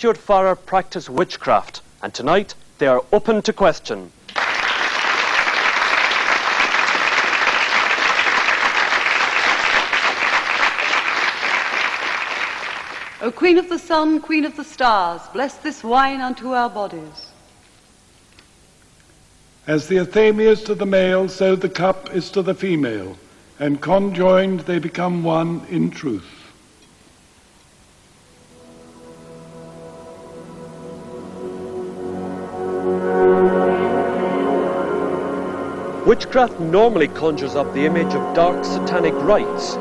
Stewart Farrar practice witchcraft, and tonight they are open to question. O Queen of the Sun, Queen of the Stars, bless this wine unto our bodies. As the athame is to the male, so the cup is to the female, and conjoined they become one in truth. Witchcraft normally conjures up the image of dark satanic rites.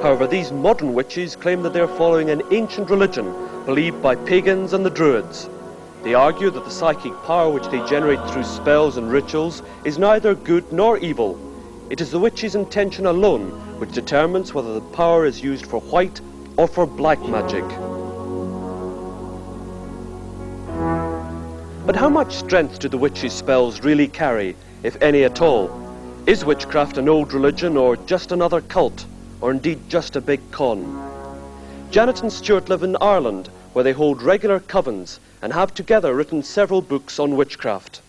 However, these modern witches claim that they are following an ancient religion believed by pagans and the Druids. They argue that the psychic power which they generate through spells and rituals is neither good nor evil. It is the witch's intention alone which determines whether the power is used for white or for black magic. But how much strength do the witch's spells really carry, if any at all? Is witchcraft an old religion or just another cult, or indeed just a big con? Janet and Stewart live in Ireland, where they hold regular covens and have together written several books on witchcraft.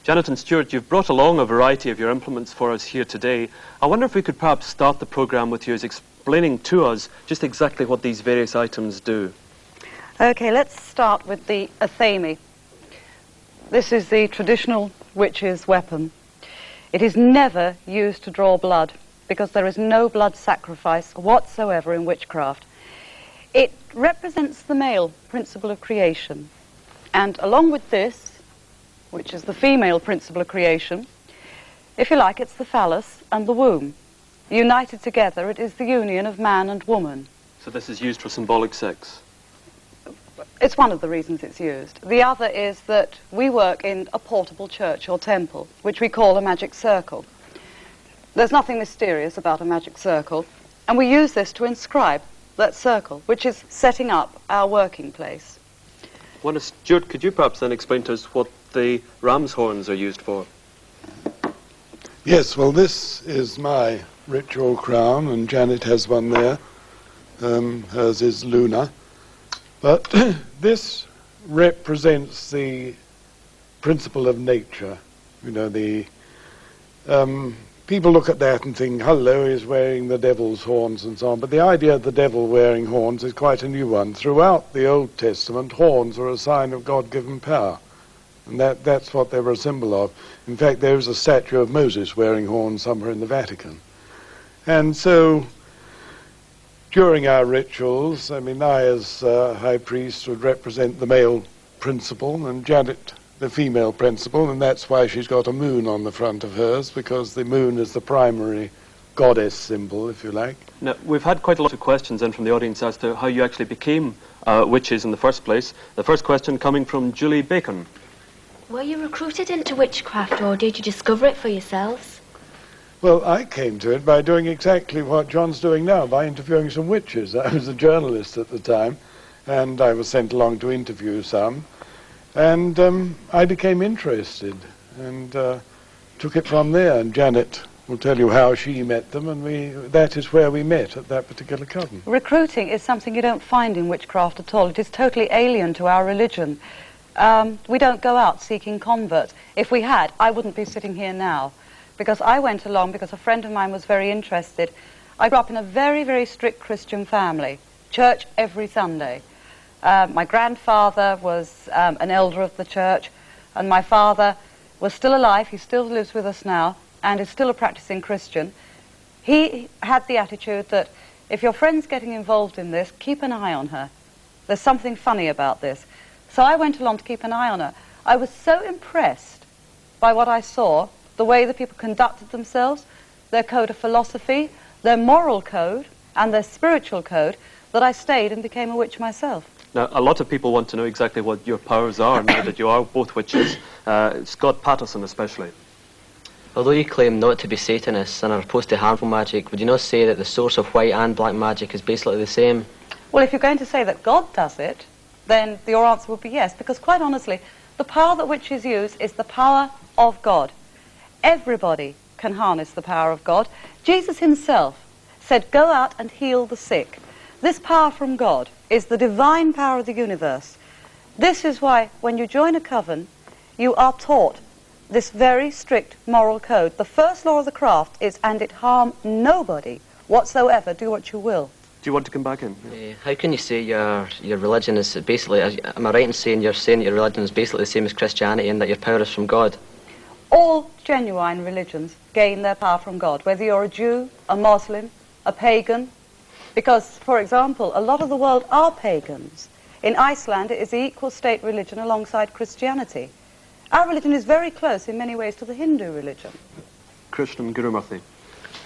Janet and Stewart, you've brought along a variety of your implements for us here today. I wonder if we could perhaps start the programme with you as explaining to us just exactly what these various items do. Okay, let's start with the athame. This is the traditional witch's weapon. It is never used to draw blood, because there is no blood sacrifice whatsoever in witchcraft. It represents the male principle of creation, and along with this, which is the female principle of creation, if you like, it's the phallus and the womb. United together, it is the union of man and woman. So this is used for symbolic sex? It's one of the reasons it's used. The other is that we work in a portable church or temple, which we call a magic circle. There's nothing mysterious about a magic circle, and we use this to inscribe that circle, which is setting up our working place. Wonder, Stewart, could you perhaps then explain to us what the ram's horns are used for? Yes, well, this is my ritual crown, and Janet has one there. Hers is lunar. But this represents the principle of nature. You know, the people look at that and think, hello, he's wearing the devil's horns and so on. But the idea of the devil wearing horns is quite a new one. Throughout the Old Testament, horns are a sign of God-given power. And that's what they were a symbol of. In fact, there is a statue of Moses wearing horns somewhere in the Vatican. And so during our rituals, I mean, I as high priest would represent the male principle and Janet the female principle, and that's why she's got a moon on the front of hers, because the moon is the primary goddess symbol, if you like. Now, we've had quite a lot of questions in from the audience as to how you actually became witches in the first place. The first question coming from Julie Bacon. Were you recruited into witchcraft, or did you discover it for yourselves? Well, I came to it by doing exactly what John's doing now, by interviewing some witches. I was a journalist at the time, and I was sent along to interview some. And I became interested and took it from there. And Janet will tell you how she met them, and that is where we met, at that particular coven. Recruiting is something you don't find in witchcraft at all. It is totally alien to our religion. We don't go out seeking converts. If we had, I wouldn't be sitting here now, because I went along because a friend of mine was very interested. I grew up in a very, very strict Christian family, church every Sunday. My grandfather was an elder of the church, and my father was still alive. He still lives with us now and is still a practicing Christian. He had the attitude that if your friend's getting involved in this, keep an eye on her. There's something funny about this. So I went along to keep an eye on her. I was so impressed by what I saw, the way the people conducted themselves, their code of philosophy, their moral code, and their spiritual code, that I stayed and became a witch myself. Now, a lot of people want to know exactly what your powers are now that you are both witches, Scott Patterson especially. Although you claim not to be Satanists and are opposed to harmful magic, would you not say that the source of white and black magic is basically the same? Well, if you're going to say that God does it, then your answer would be yes, because quite honestly, the power that witches use is the power of God. Everybody can harness the power of God. Jesus himself said, go out and heal the sick. This power from God is the divine power of the universe. This is why when you join a coven, you are taught this very strict moral code. The first law of the craft is, and it harm nobody whatsoever, do what you will. Do you want to come back in? How can you say your religion is basically, am I right in saying you're saying that your religion is basically the same as Christianity and that your power is from God? All genuine religions gain their power from God, whether you're a Jew, a Muslim, a pagan, because, for example, a lot of the world are pagans. In Iceland, it is the equal state religion alongside Christianity. Our religion is very close in many ways to the Hindu religion. Krishnan Gurumurthy.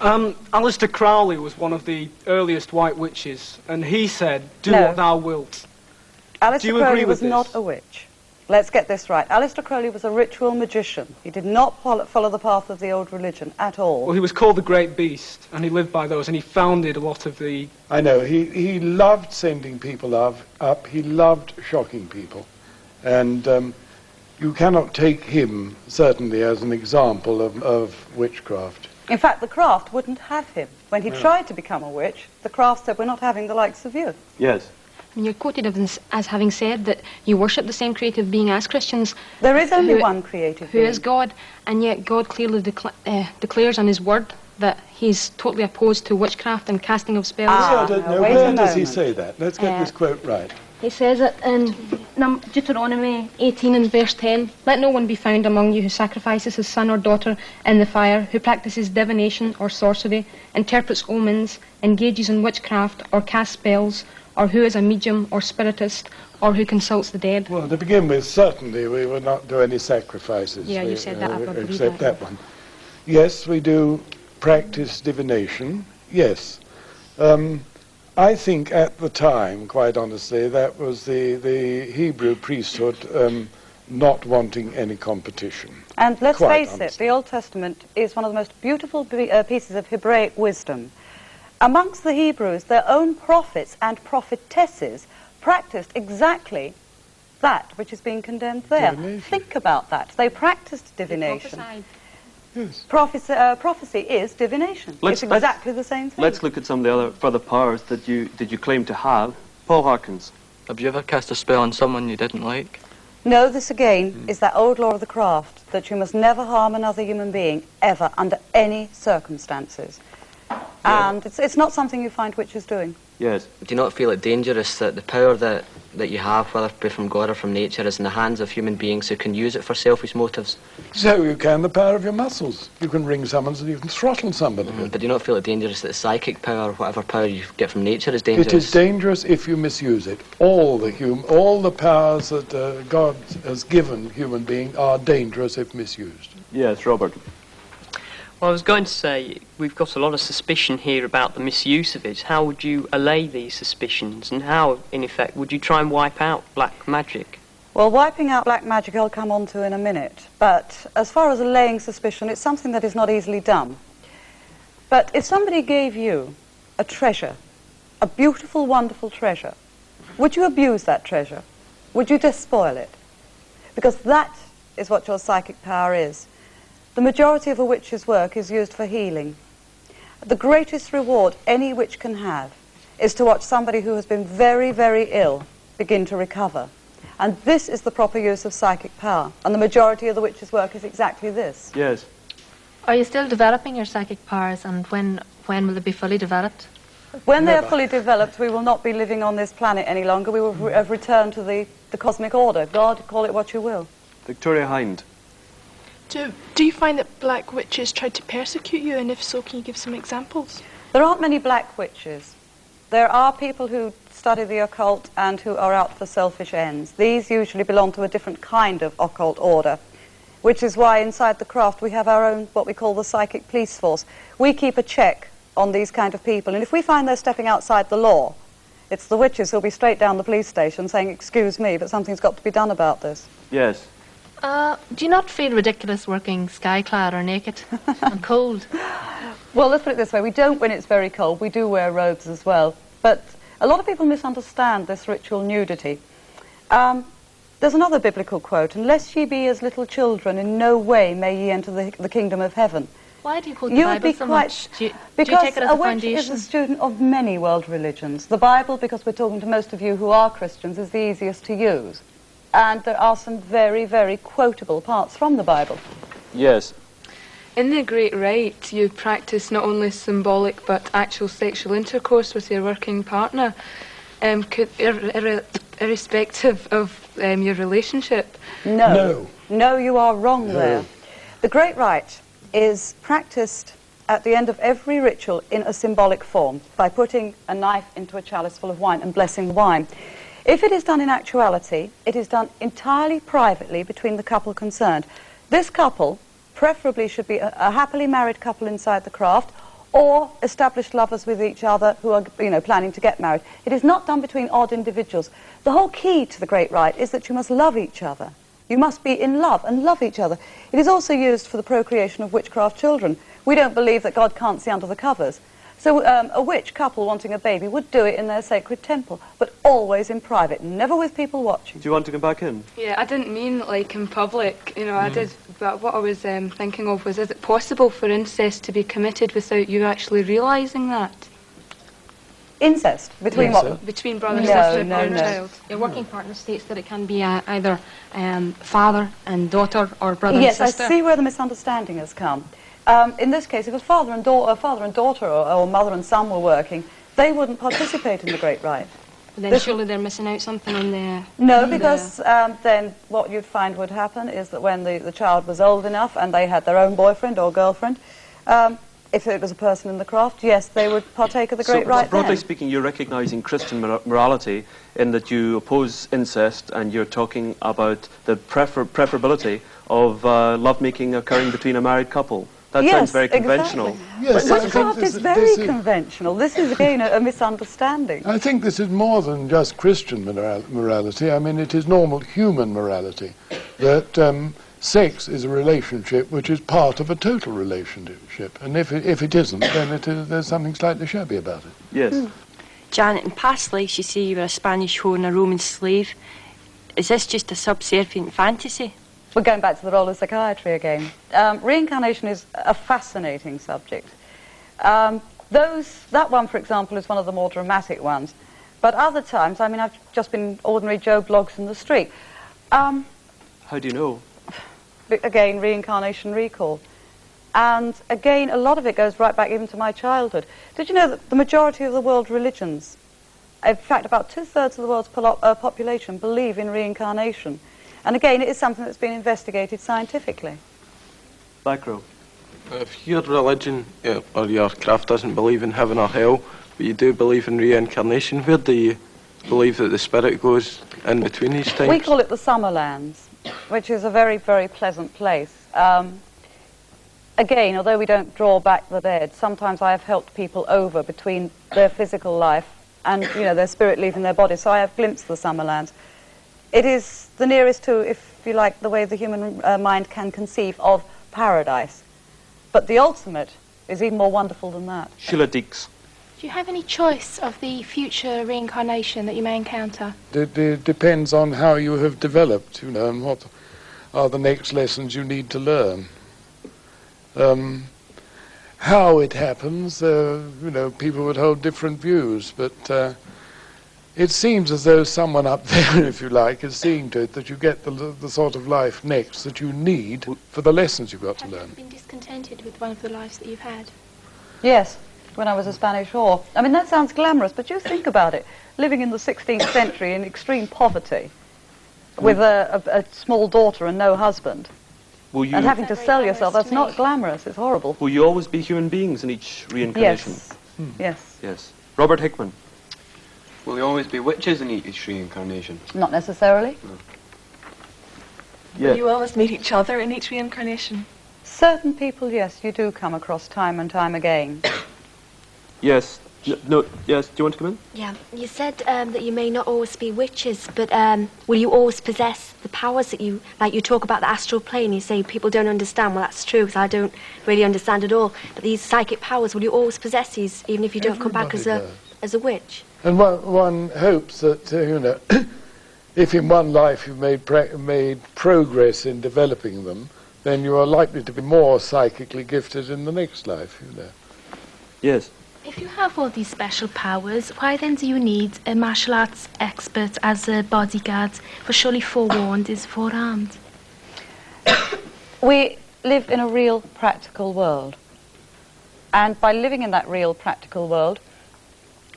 Aleister Crowley was one of the earliest white witches, and he said, do No. what thou wilt. Aleister Do you Crowley agree with was this? not a witch. Let's get this right. Aleister Crowley was a ritual magician. He did not follow the path of the old religion at all. Well, he was called the Great Beast, and he lived by those, and he founded a lot of the... I know, he loved sending people up. He loved shocking people. And you cannot take him, certainly, as an example of witchcraft. In fact, the craft wouldn't have him. When he tried to become a witch, the craft said, we're not having the likes of you. Yes. And you're quoted as having said that you worship the same creative being as Christians. There is only who- one creative Who being. is God, and yet God clearly declares on his word that he's totally opposed to witchcraft and casting of spells. I don't now, know. wait a Where does he moment. say that? Let's get this quote right. He says it in Deuteronomy 18 and verse 10. Let no one be found among you who sacrifices his son or daughter in the fire, who practices divination or sorcery, interprets omens, engages in witchcraft or casts spells, or who is a medium or spiritist, or who consults the dead. Well, to begin with, certainly we would not do any sacrifices. Yeah, you said that, I believe except that. that one. Yes, we do practice divination. Yes. I think at the time, quite honestly, that was the Hebrew priesthood not wanting any competition. And let's Quite face it, honestly. the Old Testament is one of the most beautiful pieces of Hebraic wisdom. Amongst the Hebrews, their own prophets and prophetesses practiced exactly that which is being condemned there. Divination. Think about that. They practiced divination. Yes. Prophecy is divination. Let's- It's exactly the same thing. Let's look at some of the other further powers that you claim to have. Paul Harkins. Have you ever cast a spell on someone you didn't like? No, this again is that old law of the craft, that you must never harm another human being, ever, under any circumstances. And it's not something you find witches doing. Yes. Do you not feel it dangerous that the power that you have, whether it be from God or from nature, is in the hands of human beings who can use it for selfish motives? So you can the power of your muscles. You can ring someone and you can throttle somebody. But do you not feel it dangerous that psychic power, whatever power you get from nature, is dangerous? It is dangerous if you misuse it. All the powers that God has given human beings are dangerous if misused. Yes, Robert. Well, I was going to say, we've got a lot of suspicion here about the misuse of it. How would you allay these suspicions, and how, in effect, would you try and wipe out black magic? Well, wiping out black magic I'll come on to in a minute. But as far as allaying suspicion, it's something that is not easily done. But if somebody gave you a treasure, a beautiful, wonderful treasure, would you abuse that treasure? Would you despoil it? Because that is what your psychic power is. The majority of a witch's work is used for healing. The greatest reward any witch can have is to watch somebody who has been very, very ill begin to recover. And this is the proper use of psychic power. And the majority of the witch's work is exactly this. Yes. Are you still developing your psychic powers, and when will they be fully developed? When they are Never. fully developed, we will not be living on this planet any longer. We will have returned to the cosmic order. God, call it what you will. Victoria Hind. Do you find that black witches try to persecute you, and if so, can you give some examples? There aren't many black witches. There are people who study the occult and who are out for selfish ends. These usually belong to a different kind of occult order, which is why inside the craft we have our own, what we call the psychic police force. We keep a check on these kind of people, and if we find they're stepping outside the law, it's the witches who'll be straight down the police station saying, excuse me, but something's got to be done about this. Yes. Do you not feel ridiculous working sky-clad or naked and cold? Well, let's put it this way. We don't when it's very cold. We do wear robes as well. But a lot of people misunderstand this ritual nudity. There's another biblical quote, unless ye be as little children, in no way may ye enter the kingdom of heaven. Why do you quote the You would Bible be so quite... much? Do you Because take it as a a witch is foundation? a student of many world religions. The Bible, because we're talking to most of you who are Christians, is the easiest to use. And there are some very, very quotable parts from the Bible. Yes. In the Great Rite, you practice not only symbolic but actual sexual intercourse with your working partner, irrespective of your relationship. No. No, you are wrong there. The Great Rite is practiced at the end of every ritual in a symbolic form by putting a knife into a chalice full of wine and blessing the wine. If it is done in actuality, it is done entirely privately between the couple concerned. This couple preferably should be a happily married couple inside the craft, or established lovers with each other who are, planning to get married. It is not done between odd individuals. The whole key to the Great Rite is that you must love each other. You must be in love and love each other. It is also used for the procreation of witchcraft children. We don't believe that God can't see under the covers. So a witch couple wanting a baby would do it in their sacred temple, but always in private, never with people watching. Do you want to come back in? Yeah, I didn't mean like in public, I did, but what I was thinking of was, is it possible for incest to be committed without you actually realising that? Incest? Between what? Between brother and No, sister no, or no. child. Your working partner states that it can be either father and daughter or brother Yes, and sister. I see where the misunderstanding has come. In this case, if a father and daughter or mother and son were working, they wouldn't participate in the Great Rite. Then surely they're missing out something on the... No, because then what you'd find would happen is that when the child was old enough and they had their own boyfriend or girlfriend, if it was a person in the craft, yes, they would partake of the Great Rite broadly then. speaking, you're recognising Christian morality in that you oppose incest, and you're talking about the preferability of lovemaking occurring between a married couple. That sounds very conventional. Exactly. Yes, I think Witchcraft is very conventional. This is, again, a misunderstanding. I think this is more than just Christian morality. I mean, it is normal human morality that sex is a relationship which is part of a total relationship. And if it isn't, then there's something slightly shabby about it. Yes. Janet, in past lives you say you were a Spanish whore and a Roman slave. Is this just a subservient fantasy? We're going back to the role of psychiatry again. Reincarnation is a fascinating subject. That one, for example, is one of the more dramatic ones. But other times, I mean, I've just been ordinary Joe Bloggs in the street. How do you know? Again, reincarnation recall. And again, a lot of it goes right back even to my childhood. Did you know that the majority of the world's religions, in fact, about 2/3 of the world's population believe in reincarnation? And again, it is something that's been investigated scientifically. Back row. If your religion or your craft doesn't believe in heaven or hell, but you do believe in reincarnation, where do you believe that the spirit goes in between these times? We call it the Summerlands, which is a very, very pleasant place. Again, although we don't draw back the dead, sometimes I have helped people over between their physical life and, their spirit leaving their body, so I have glimpsed the Summerlands. It is the nearest to, if you like, the way the human mind can conceive of paradise. But the ultimate is even more wonderful than that. Sheila Deeks. Do you have any choice of the future reincarnation that you may encounter? It depends on how you have developed, and what are the next lessons you need to learn. How it happens, people would hold different views, but it seems as though someone up there, if you like, is seeing to it that you get the sort of life next that you need for the lessons you've got to learn. Have you been discontented with one of the lives that you've had? Yes, when I was a Spanish whore. I mean, that sounds glamorous, but you think about it. Living in the 16th century in extreme poverty, with a small daughter and no husband, and having to sell yourself, that's not glamorous, it's horrible. Will you always be human beings in each reincarnation? Yes. Yes. Robert Hickman. Will you always be witches in each reincarnation? Not necessarily. No. Yeah. Will you always meet each other in each reincarnation? Certain people, yes, you do come across time and time again. Yes. No. Yes. Do you want to come in? Yeah, you said that you may not always be witches, but will you always possess the powers that you talk about the astral plane? You say people don't understand. Well, that's true, because I don't really understand at all. But these psychic powers, will you always possess these, even if you don't come back as a witch? And one hopes that, if in one life you've made progress in developing them, then you are likely to be more psychically gifted in the next life, Yes. If you have all these special powers, why then do you need a martial arts expert as a bodyguard? For surely forewarned is forearmed. We live in a real practical world. And by living in that real practical world,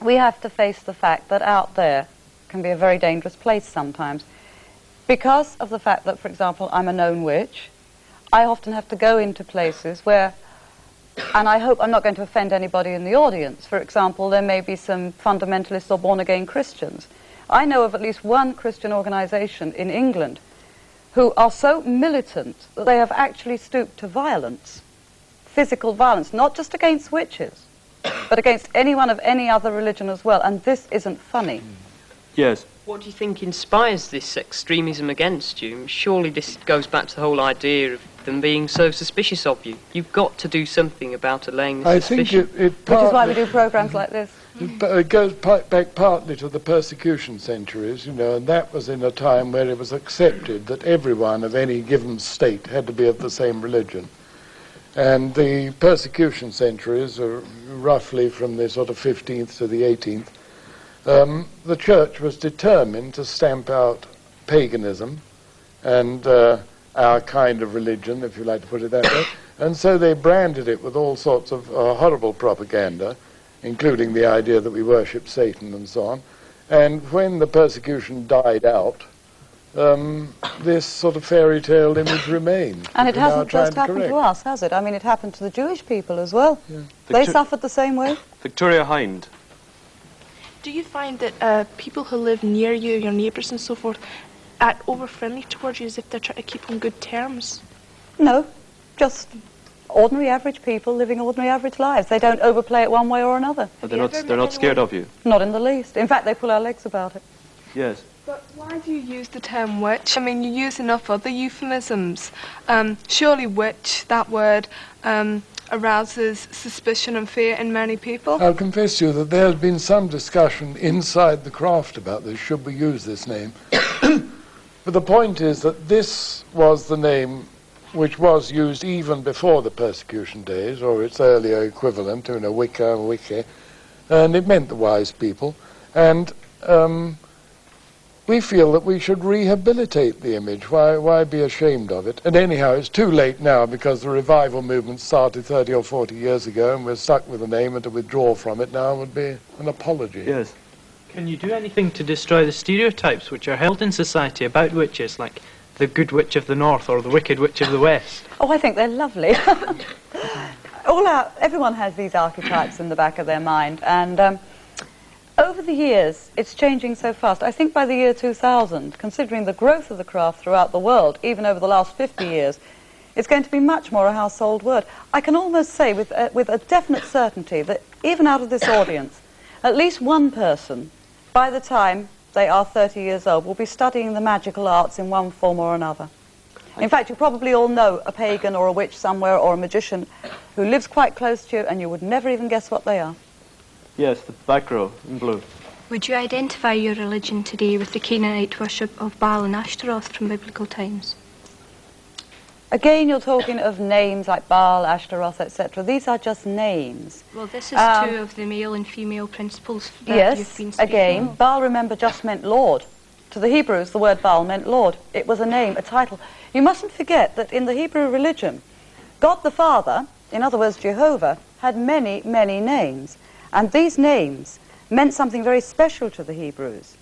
we have to face the fact that out there can be a very dangerous place sometimes. Because of the fact that, for example, I'm a known witch, I often have to go into places where, and I hope I'm not going to offend anybody in the audience, for example, there may be some fundamentalists or born-again Christians. I know of at least one Christian organization in England who are so militant that they have actually stooped to violence, physical violence, not just against witches, but against anyone of any other religion as well, and this isn't funny. Yes. What do you think inspires this extremism against you? Surely this goes back to the whole idea of them being so suspicious of you. You've got to do something about allaying this suspicion. Think which is why we do programs like this. It goes back partly to the persecution centuries, you know, and that was in a time where it was accepted that everyone of any given state had to be of the same religion. And the persecution centuries are roughly from the sort of 15th to the 18th. The church was determined to stamp out paganism and our kind of religion, if you like to put it that way. And so they branded it with all sorts of horrible propaganda, including the idea that we worship Satan and so on. And when the persecution died out, this sort of fairy tale image remained. And it hasn't just happened to us, has it? I mean, it happened to the Jewish people as well. Yeah. They suffered the same way. Victoria Hind. Do you find that people who live near you, your neighbours and so forth, act over-friendly towards you as if they're trying to keep on good terms? No, just ordinary average people living ordinary average lives. They don't overplay it one way or another. But they're not scared of you? Not in the least. In fact, they pull our legs about it. Yes. But why do you use the term witch? I mean, you use enough other euphemisms. Surely witch, that word, arouses suspicion and fear in many people. I'll confess to you that there has been some discussion inside the craft about this, should we use this name. But the point is that this was the name which was used even before the persecution days, or its earlier equivalent, you know, Wicca, Wicca, and it meant the wise people. And we feel that we should rehabilitate the image. Why be ashamed of it? And anyhow, it's too late now because the revival movement started 30 or 40 years ago and we're stuck with the name, and to withdraw from it now would be an apology. Yes. Can you do anything to destroy the stereotypes which are held in society about witches, like the good witch of the north or the wicked witch of the west? Oh, I think they're lovely. Everyone has these archetypes in the back of their mind, and over the years, it's changing so fast. I think by the year 2000, considering the growth of the craft throughout the world, even over the last 50 years, it's going to be much more a household word. I can almost say with a definite certainty that even out of this audience, at least one person, by the time they are 30 years old, will be studying the magical arts in one form or another. In fact, you probably all know a pagan or a witch somewhere or a magician who lives quite close to you, and you would never even guess what they are. Yes, the back row in blue. Would you identify your religion today with the Canaanite worship of Baal and Ashtaroth from biblical times? Again, you're talking of names like Baal, Ashtaroth, etc. These are just names. Well, this is two of the male and female principles that you've been speaking again, of. Baal, remember, just meant Lord. To the Hebrews, the word Baal meant Lord. It was a name, a title. You mustn't forget that in the Hebrew religion, God the Father, in other words, Jehovah, had many, many names. And these names meant something very special to the Hebrews.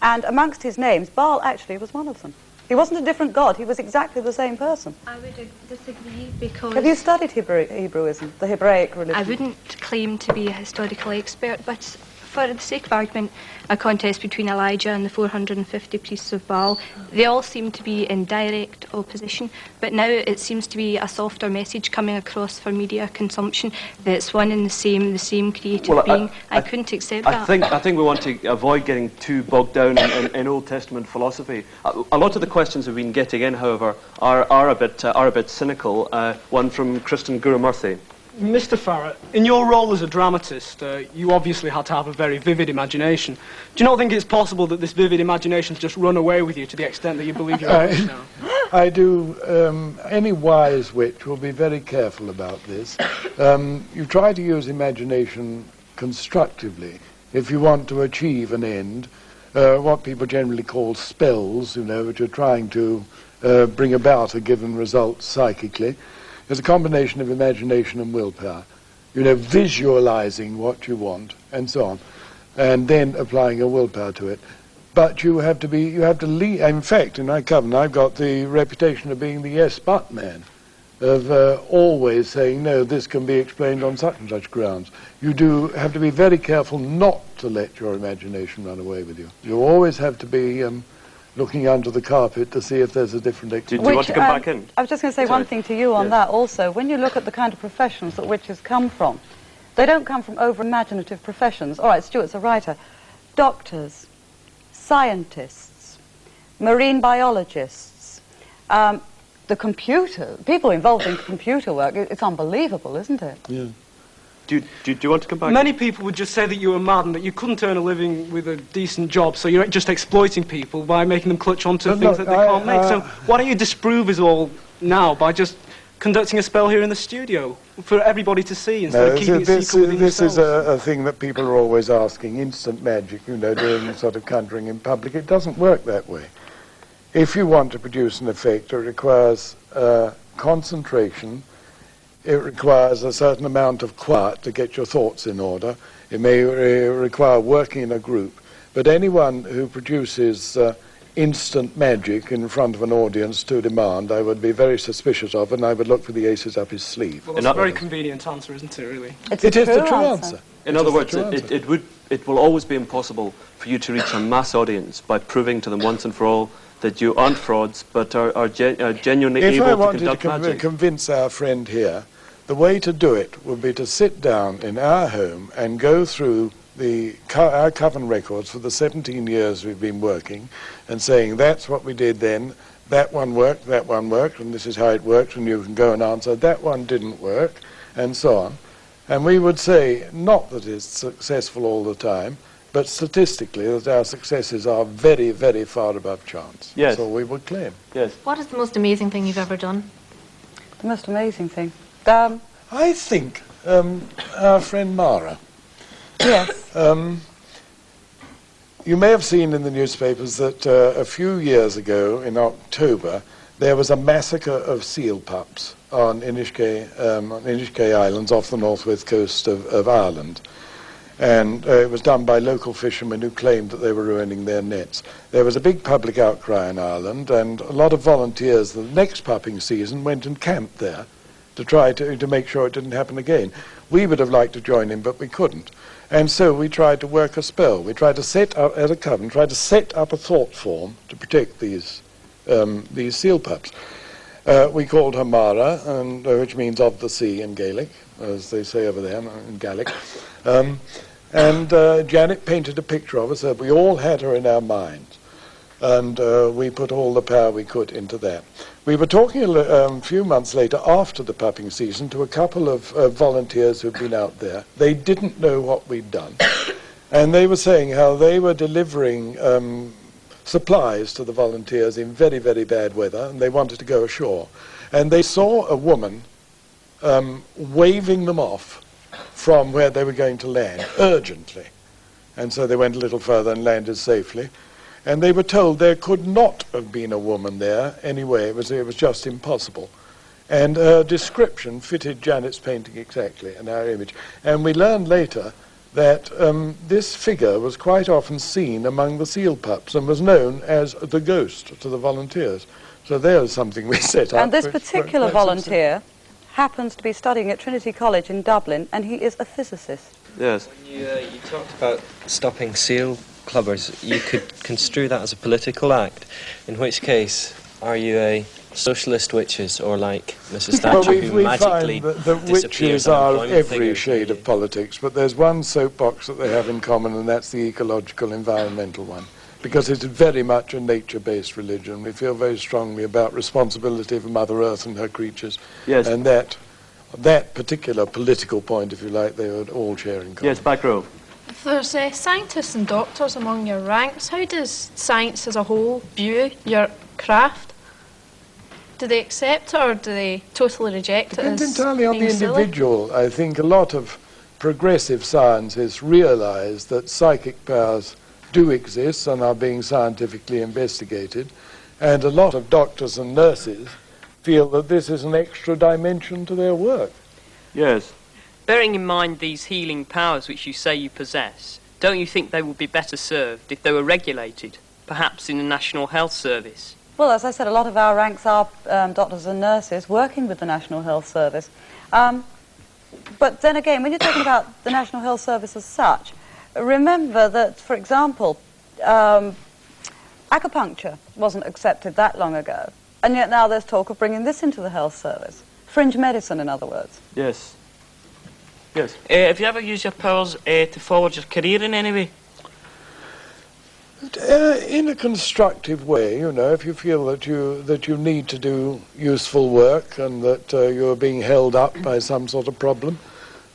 And amongst his names, Baal actually was one of them. He wasn't a different god, he was exactly the same person. I would disagree because... Have you studied Hebrewism, the Hebraic religion? I wouldn't claim to be a historical expert, but for the sake of argument, a contest between Elijah and the 450 priests of Baal, they all seem to be in direct opposition, but now it seems to be a softer message coming across for media consumption that it's one and the same creative being. I couldn't accept that. I think we want to avoid getting too bogged down in Old Testament philosophy. A lot of the questions we've been getting in, however, are a bit cynical. One from Kristen Gurumurthy. Mr. Farrar, in your role as a dramatist, you obviously had to have a very vivid imagination. Do you not think it's possible that this vivid imagination's just run away with you to the extent that you believe you're now? I do. Any wise witch will be very careful about this. You try to use imagination constructively if you want to achieve an end. What people generally call spells, which are trying to bring about a given result psychically, is a combination of imagination and willpower. Visualizing what you want and so on, and then applying a willpower to it. But you have to lead. In fact, in my coven, I've got the reputation of being the yes but man, of always saying, no, this can be explained on such and such grounds. You do have to be very careful not to let your imagination run away with you. You always have to be looking under the carpet to see if there's a different explanation. Do you want to come back in? I was just going to say one thing to you on that also. When you look at the kind of professions that witches come from, they don't come from over-imaginative professions. All right, Stewart's a writer. Doctors, scientists, marine biologists, the computer, people involved in computer work, it's unbelievable, isn't it? Yeah. Do you want to come back? Many people would just say that you were mad and that you couldn't earn a living with a decent job, so you're just exploiting people by making them clutch onto things that they can't make. So why don't you disprove us all now by just conducting a spell here in the studio for everybody to see instead of keeping it secret within This is yourselves? a thing that people are always asking, instant magic, doing sort of conjuring in public. It doesn't work that way. If you want to produce an effect, it requires concentration. It requires a certain amount of quiet to get your thoughts in order. It may require working in a group. But anyone who produces instant magic in front of an audience to demand, I would be very suspicious of, and I would look for the aces up his sleeve. Well, that's a very convenient answer, isn't it, really? It is the true answer. In other words, it will always be impossible for you to reach a mass audience by proving to them once and for all that you aren't frauds, but are genuinely If able I to wanted conduct to magic. convince our friend here, the way to do it would be to sit down in our home and go through our coven records for the 17 years we've been working and saying, that's what we did then, that one worked, and this is how it worked, and you can go and answer, that one didn't work, and so on. And we would say, not that it's successful all the time, but statistically that our successes are very, very far above chance. Yes. That's all we would claim. Yes. What is the most amazing thing you've ever done? The most amazing thing. I think our friend Mara. Yes. You may have seen in the newspapers that a few years ago, in October, there was a massacre of seal pups on Inishkay Islands off the northwest coast of Ireland. And it was done by local fishermen who claimed that they were ruining their nets. There was a big public outcry in Ireland, and a lot of volunteers the next pupping season went and camped there to try to make sure it didn't happen again. We would have liked to join in, but we couldn't. And so we tried to work a spell. We tried to set up, as a coven, a thought form to protect these seal pups. We called her Mara, which means of the sea in Gaelic, as they say over there in Gaelic. And Janet painted a picture of us. We all had her in our minds. And we put all the power we could into that. We were talking a few months later, after the pupping season, to a couple of volunteers who'd been out there. They didn't know what we'd done. And they were saying how they were delivering supplies to the volunteers in very, very bad weather, and they wanted to go ashore. And they saw a woman waving them off from where they were going to land, urgently. And so they went a little further and landed safely. And they were told there could not have been a woman there anyway. It was just impossible. And her description fitted Janet's painting exactly in our image. And we learned later that this figure was quite often seen among the seal pups and was known as the ghost to the volunteers. So there's something we set up. And this particular volunteer happens to be studying at Trinity College in Dublin, and he is a physicist. Yes. When you talked about stopping seal clubbers, you could construe that as a political act, in which case, are you a socialist witches or like Mrs. Thatcher who magically find that witches are of every shade of politics, but there's one soapbox that they have in common, and that's the ecological, environmental one, because it's very much a nature-based religion. We feel very strongly about responsibility for Mother Earth and her creatures, yes. And that particular political point, if you like, they would all share in common. Yes, back row. If there's scientists and doctors among your ranks, how does science as a whole view your craft? Do they accept it or do they totally reject it? Depends as entirely on the being silly? individual. I think a lot of progressive scientists realize that psychic powers do exist and are being scientifically investigated, and a lot of doctors and nurses feel that this is an extra dimension to their work. Yes. Bearing in mind these healing powers which you say you possess, don't you think they would be better served if they were regulated, perhaps in the National Health Service? Well, as I said, a lot of our ranks are doctors and nurses working with the National Health Service. But then again, when you're talking about the National Health Service as such, remember that, for example, acupuncture wasn't accepted that long ago, and yet now there's talk of bringing this into the health service. Fringe medicine, in other words. Yes. Yes. Have you ever used your powers to forward your career in any way? In a constructive way, you know, if you feel that you need to do useful work and that you are being held up by some sort of problem,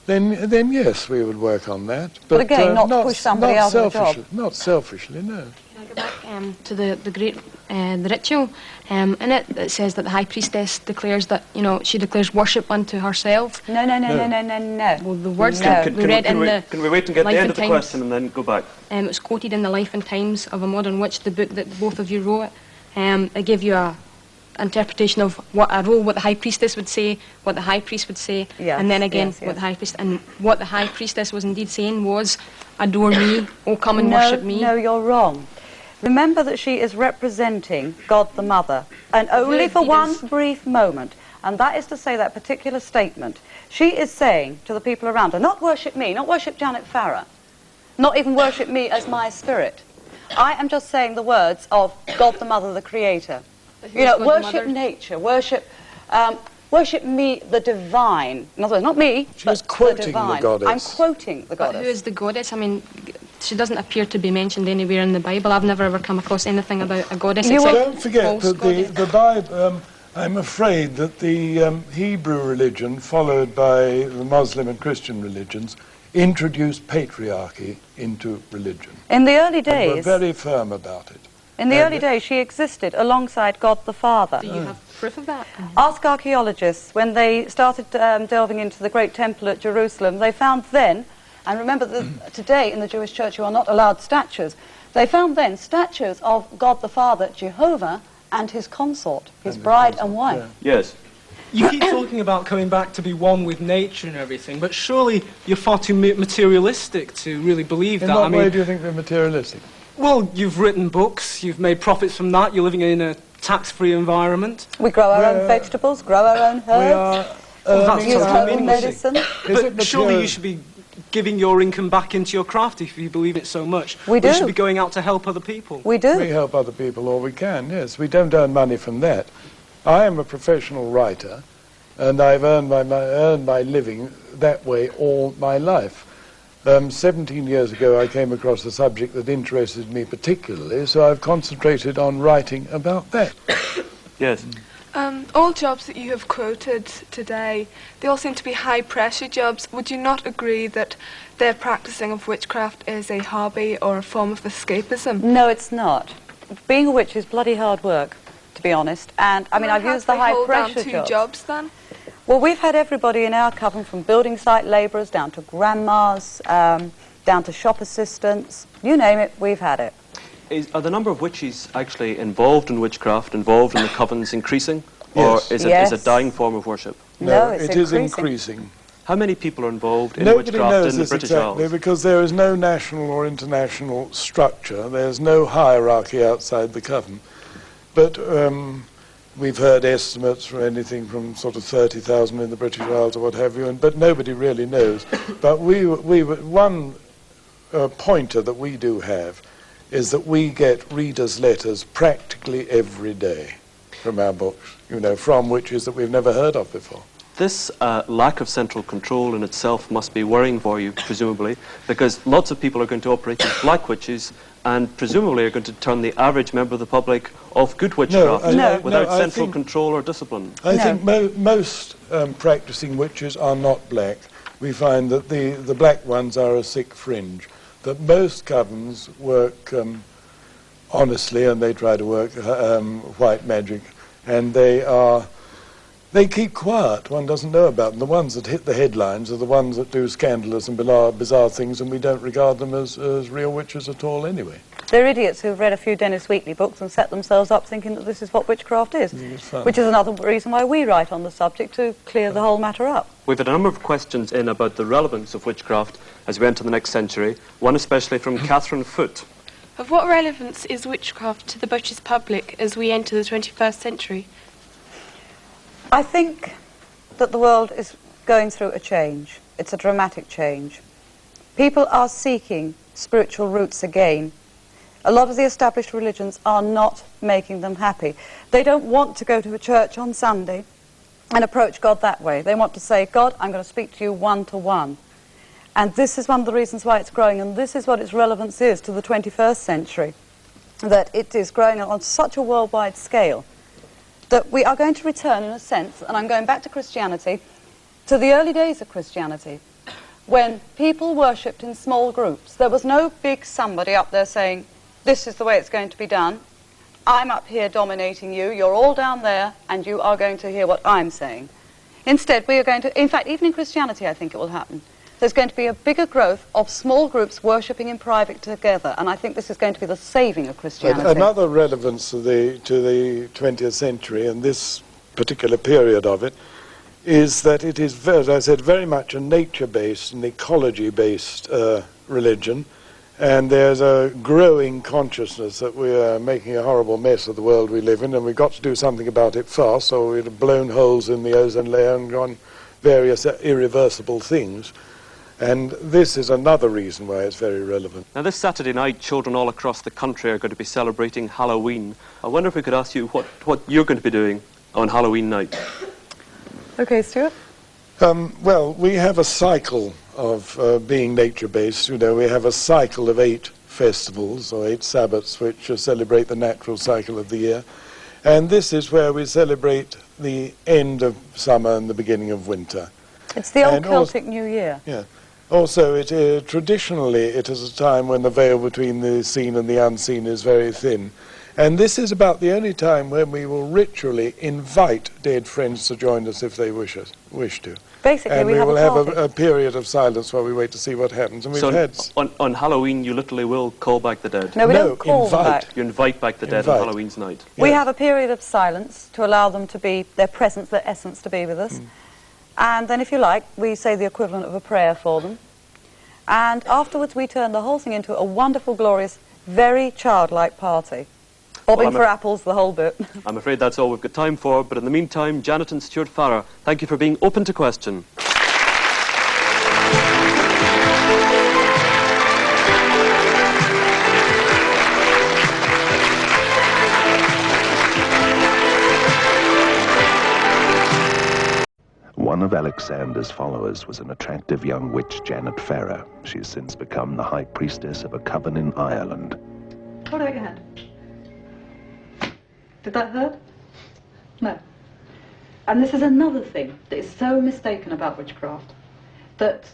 then yes, we would work on that. But again, not push somebody out of the job. Not selfishly, no. Can I go back to the great the ritual? In it says that the high priestess declares that, you know, she declares worship unto herself. No. Well, the words No. that we read in the Can we wait and get the Life end and of the Times. question and then go back? It was quoted in the Life and Times of a Modern Witch, the book that both of you wrote. It gave you a interpretation of what the high priestess would say, what the high priest would say, Yes, and then again yes. what the high priest and what the high priestess was indeed saying was, "Adore me, oh come and worship me." No, you're wrong. Remember that she is representing God the Mother, and only for one brief moment, and that is to say that particular statement. She is saying to the people around her, not worship me, not worship Janet Farrar, not even worship me as my spirit. I am just saying the words of God the Mother, the Creator. You know, worship nature, worship me, the divine. In other words, not me, but quoting the divine. the goddess. I'm quoting the But goddess. who is the goddess? I mean, she doesn't appear to be mentioned anywhere in the Bible. I've never ever come across anything about a goddess. You except don't forget false that goddess. the Bible, I'm afraid that the Hebrew religion, followed by the Muslim and Christian religions, introduced patriarchy into religion. In the early They were days, very firm about it. in the early days, she existed alongside God the Father. Do you have proof of that? Ask archaeologists, when they started delving into the Great Temple at Jerusalem, they found then, and remember that today in the Jewish church you are not allowed statues, they found then statues of God the Father, Jehovah, and his consort, his bride and wife. Yes. You keep talking about coming back to be one with nature and everything, but surely you're far too materialistic to really believe In that. what way do you think we're materialistic? Well, you've written books, you've made profits from that, you're living in a tax-free environment. We grow our own vegetables, grow our own herbs, use herbal medicine. But surely you should be giving your income back into your craft if you believe it so much. We do. You should be going out to help other people. We do. We help other people all we can, yes. We don't earn money from that. I am a professional writer, and I've earned my living that way all my life. 17 years ago I came across a subject that interested me particularly, so I've concentrated on writing about that. Yes. All jobs that you have quoted today, they all seem to be high-pressure jobs. Would you not agree that their practicing of witchcraft is a hobby or a form of escapism? No, it's not. Being a witch is bloody hard work, to be honest. And, I mean, I've used the high-pressure jobs then? Well, we've had everybody in our coven, from building site labourers down to grandmas, down to shop assistants. You name it, we've had it. Are the number of witches actually involved in witchcraft, involved in the covens, increasing? Yes. Or is it a dying form of worship? No, it is increasing. How many people are involved in Nobody witchcraft knows in the this British exactly Isles? because there is no national or international structure. There's no hierarchy outside the coven. But we've heard estimates from anything from sort of 30,000 in the British Isles or what have you, but nobody really knows. But one pointer that we do have is that we get readers' letters practically every day from our books, you know, from witches that we've never heard of before. This lack of central control in itself must be worrying for you, presumably, because lots of people are going to operate as black witches and presumably are going to turn the average member of the public off good witchcraft without central control or discipline. I think most practicing witches are not black. We find that the black ones are a sick fringe, that most covens work honestly and they try to work white magic and they keep quiet. One doesn't know about them. The ones that hit the headlines are the ones that do scandalous and bizarre things, and we don't regard them as real witches at all anyway. They're idiots who've read a few Dennis Wheatley books and set themselves up thinking that this is what witchcraft is, which is another reason why we write on the subject, to clear the whole matter up. We've had a number of questions in about the relevance of witchcraft as we enter the next century, one especially from Catherine Foote. Of what relevance is witchcraft to the butcher's public as we enter the 21st century? I think that the world is going through a change. It's a dramatic change. People are seeking spiritual roots again. A lot of the established religions are not making them happy. They don't want to go to a church on Sunday and approach God that way. They want to say, God, I'm going to speak to you one-to-one. And this is one of the reasons why it's growing, and this is what its relevance is to the 21st century, that it is growing on such a worldwide scale that we are going to return, in a sense, and I'm going back to Christianity, to the early days of Christianity, when people worshipped in small groups. There was no big somebody up there saying, this is the way it's going to be done. I'm up here dominating you. You're all down there, and you are going to hear what I'm saying. Instead, we are going to, in fact, even in Christianity, I think it will happen. There's going to be a bigger growth of small groups worshipping in private together, and I think this is going to be the saving of Christianity. Another relevance to the 20th century, and this particular period of it, is that it is, as I said, very much a nature-based and ecology-based religion. And there's a growing consciousness that we are making a horrible mess of the world we live in, and we've got to do something about it fast, so we've blown holes in the ozone layer and gone various irreversible things. And this is another reason why it's very relevant. Now, this Saturday night, children all across the country are going to be celebrating Halloween. I wonder if we could ask you what you're going to be doing on Halloween night. Okay, Stewart. Well, we have a cycle of being nature-based. You know, we have a cycle of 8 festivals or 8 Sabbats which celebrate the natural cycle of the year. And this is where we celebrate the end of summer and the beginning of winter. It's the old Celtic New Year. Yeah. Also, traditionally, it is a time when the veil between the seen and the unseen is very thin. And this is about the only time when we will ritually invite dead friends to join us if they wish to. Basically, and we will have have a period of silence while we wait to see what happens. And we've had on Halloween, you literally will call back the dead. No, we don't call them back. You invite back the dead on Halloween's night. We have a period of silence to allow them to be, their presence, their essence to be with us. And then, if you like, we say the equivalent of a prayer for them. And afterwards, we turn the whole thing into a wonderful, glorious, very childlike party. Bobbing for apples, the whole bit. I'm afraid that's all we've got time for, but in the meantime, Janet and Stewart Farrar, thank you for being open to question. One of Alexander's followers was an attractive young witch, Janet Farrar. She has since become the high priestess of a coven in Ireland. Hold out your hand. Did that hurt? No. And this is another thing that is so mistaken about witchcraft, that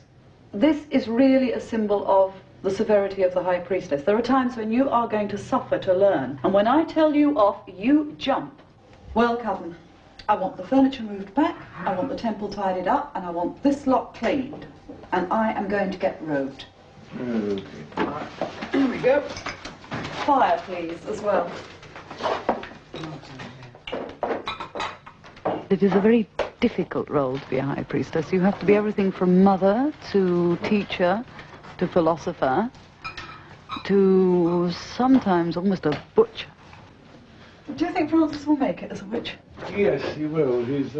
this is really a symbol of the severity of the high priestess. There are times when you are going to suffer to learn, and when I tell you off, you jump. Well, cousin, I want the furniture moved back, I want the temple tidied up, and I want this lot cleaned. And I am going to get robed. Okay. Here we go. Fire, please, as well. It is a very difficult role to be a high priestess. You have to be everything from mother to teacher to philosopher to sometimes almost a butcher. Do you think Francis will make it as a witch? Yes, he will. He's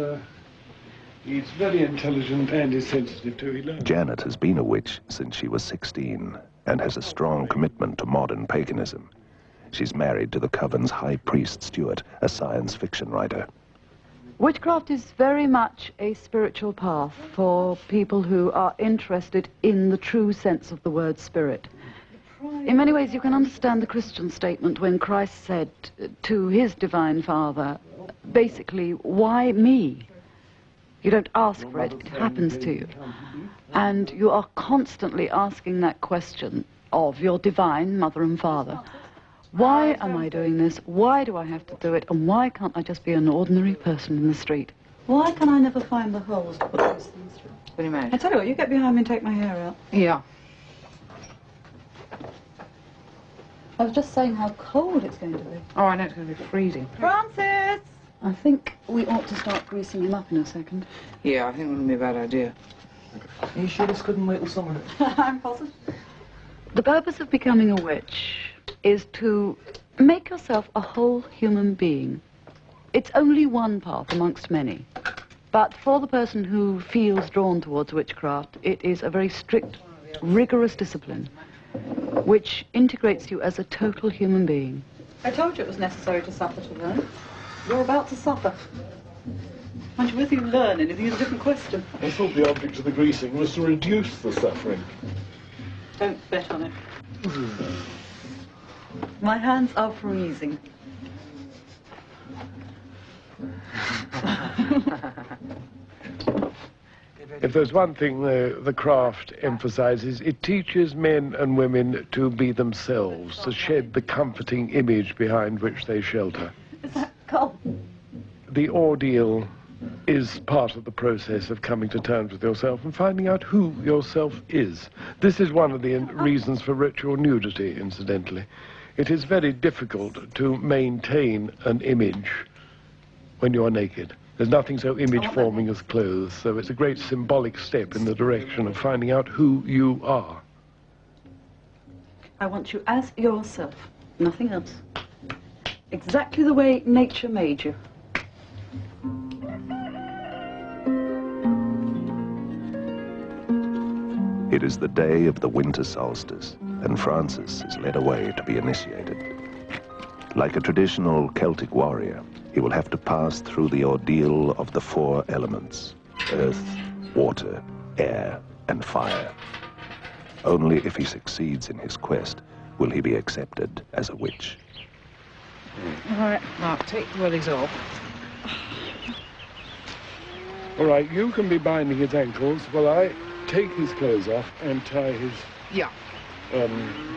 very intelligent and he's sensitive too. He learns. Janet has been a witch since she was 16 and has a strong commitment to modern paganism. She's married to the coven's high priest, Stewart, a science fiction writer. Witchcraft is very much a spiritual path for people who are interested in the true sense of the word spirit. In many ways, you can understand the Christian statement when Christ said to his divine Father, basically, why me? You don't ask for it, it happens to you. And you are constantly asking that question of your divine mother and father. Why am I doing this? Why do I have to do it? And why can't I just be an ordinary person in the street? Why can I never find the holes to put these things through? What do you mean? I tell you what, you get behind me and take my hair out. Yeah. I was just saying how cold it's going to be. Oh, I know it's going to be freezing. Francis! I think we ought to start greasing him up in a second. Yeah, I think it wouldn't be a bad idea. Are you sure this couldn't wait till summer? I'm positive. The purpose of becoming a witch is to make yourself a whole human being. It's only one path amongst many. But for the person who feels drawn towards witchcraft, it is a very strict, rigorous discipline which integrates you as a total human being. I told you it was necessary to suffer to learn. You're about to suffer. And whether you learn anything is a different question. I thought the object of the greasing was to reduce the suffering. Don't bet on it. My hands are freezing. If there's one thing the craft emphasizes, it teaches men and women to be themselves, to shed the comforting image behind which they shelter. Is that cold? The ordeal is part of the process of coming to terms with yourself and finding out who yourself is. This is one of the reasons for ritual nudity, incidentally. It is very difficult to maintain an image when you're naked. There's nothing so image-forming as clothes, so it's a great symbolic step in the direction of finding out who you are. I want you as yourself, nothing else. Exactly the way nature made you. It is the day of the winter solstice, and Francis is led away to be initiated. Like a traditional Celtic warrior, he will have to pass through the ordeal of the 4 elements: earth, water, air, and fire. Only if he succeeds in his quest will he be accepted as a witch. All right, now take the wellies off. All right, you can be binding his ankles while I take his clothes off and tie his wrists.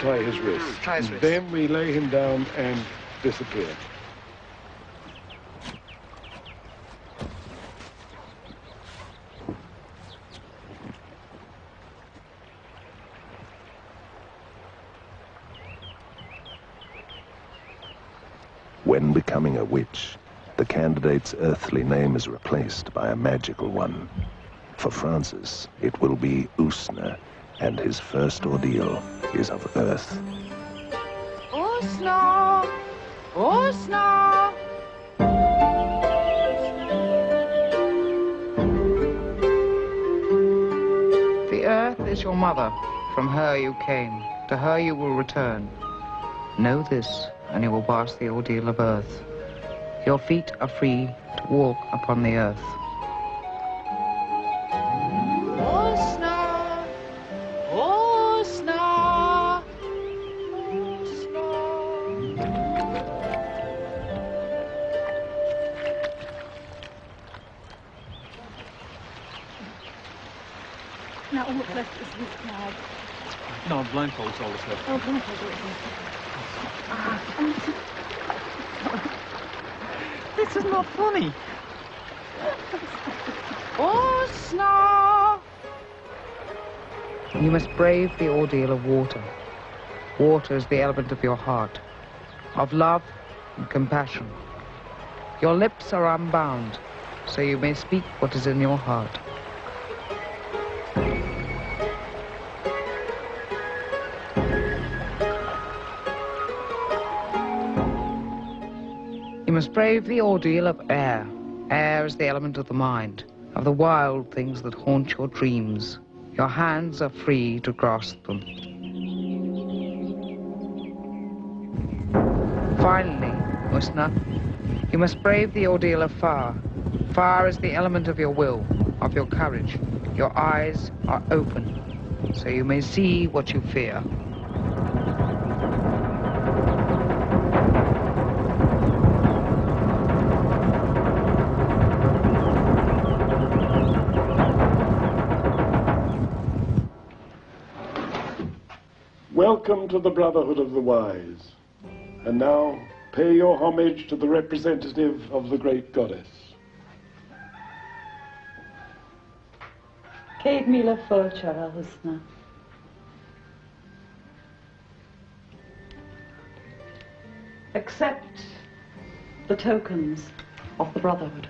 Tie his wrists. Then we lay him down and disappear. When becoming a witch, the candidate's earthly name is replaced by a magical one. For Francis, it will be Usna, and his first ordeal is of earth. Usna! Usna! The earth is your mother. From her you came. To her you will return. Know this, and you will pass the ordeal of earth. Your feet are free to walk upon the earth. Usna! Usna! Now all that's left is his flag. No, blindfold's all that's left. Oh, blindfold, This is not funny. Usna! You must brave the ordeal of water. Water is the element of your heart, of love and compassion. Your lips are unbound, so you may speak what is in your heart. You must brave the ordeal of air. Air is the element of the mind, of the wild things that haunt your dreams. Your hands are free to grasp them. Finally, Usna, you must brave the ordeal of fire. Fire is the element of your will, of your courage. Your eyes are open, so you may see what you fear. Welcome to the Brotherhood of the Wise. And now, pay your homage to the representative of the great goddess. Ceid míle fóilte a húsna. Accept the tokens of the Brotherhood.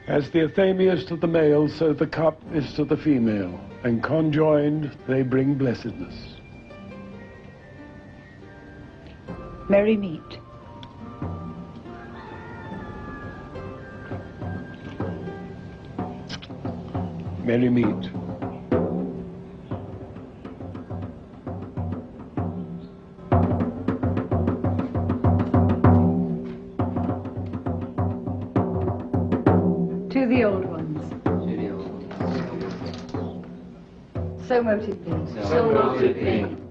As the Athame is to the male, so the cup is to the female, and conjoined they bring blessedness. Merry meet. Merry meet. To the old ones. So mote it be. So mote it be.